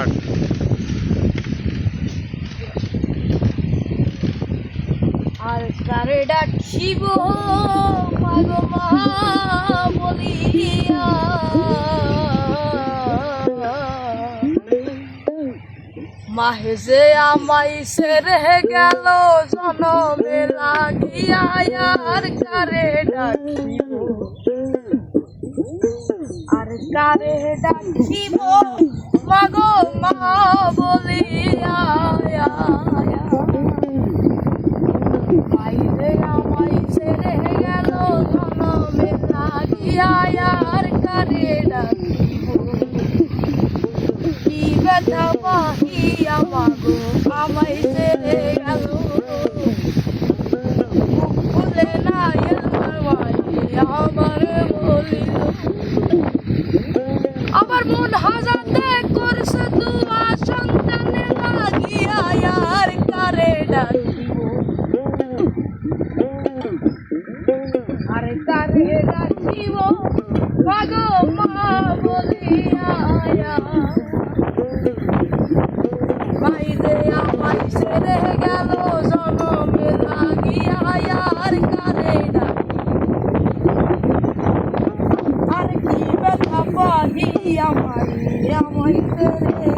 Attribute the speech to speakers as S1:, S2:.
S1: Start.
S2: আর কারে ডাকিব মাগো মা বলিয়া, মাহে যে আমায় ছেড়ে গেল জনমে লাগিয়া, আর কারে ডাকিব, আর কারে ডাকিব মাগো মা বলিয়া। বাইরে আমায় ছেড়ে গেল জনমে লাগিয়া, আর কারে ডাকিব, কি ব্যথা বাহিয়া মাগো আমায় ছেড়ে গেল, মুখ খুলে না এলবার মাঝে আমার বলিল, আমার মন হাজাতে করছে দুয়া সন্তানে লাগিয়া, আর কারে ডাকিব, আর কারে ডাকিব মাগো মা বলিয়া। বাইরে আমায় ছেড়ে গেল জনমে লাগিয়া, আর কারে ডাকিব, আর কি ব্যথা পাহি আমায় ছেড়ে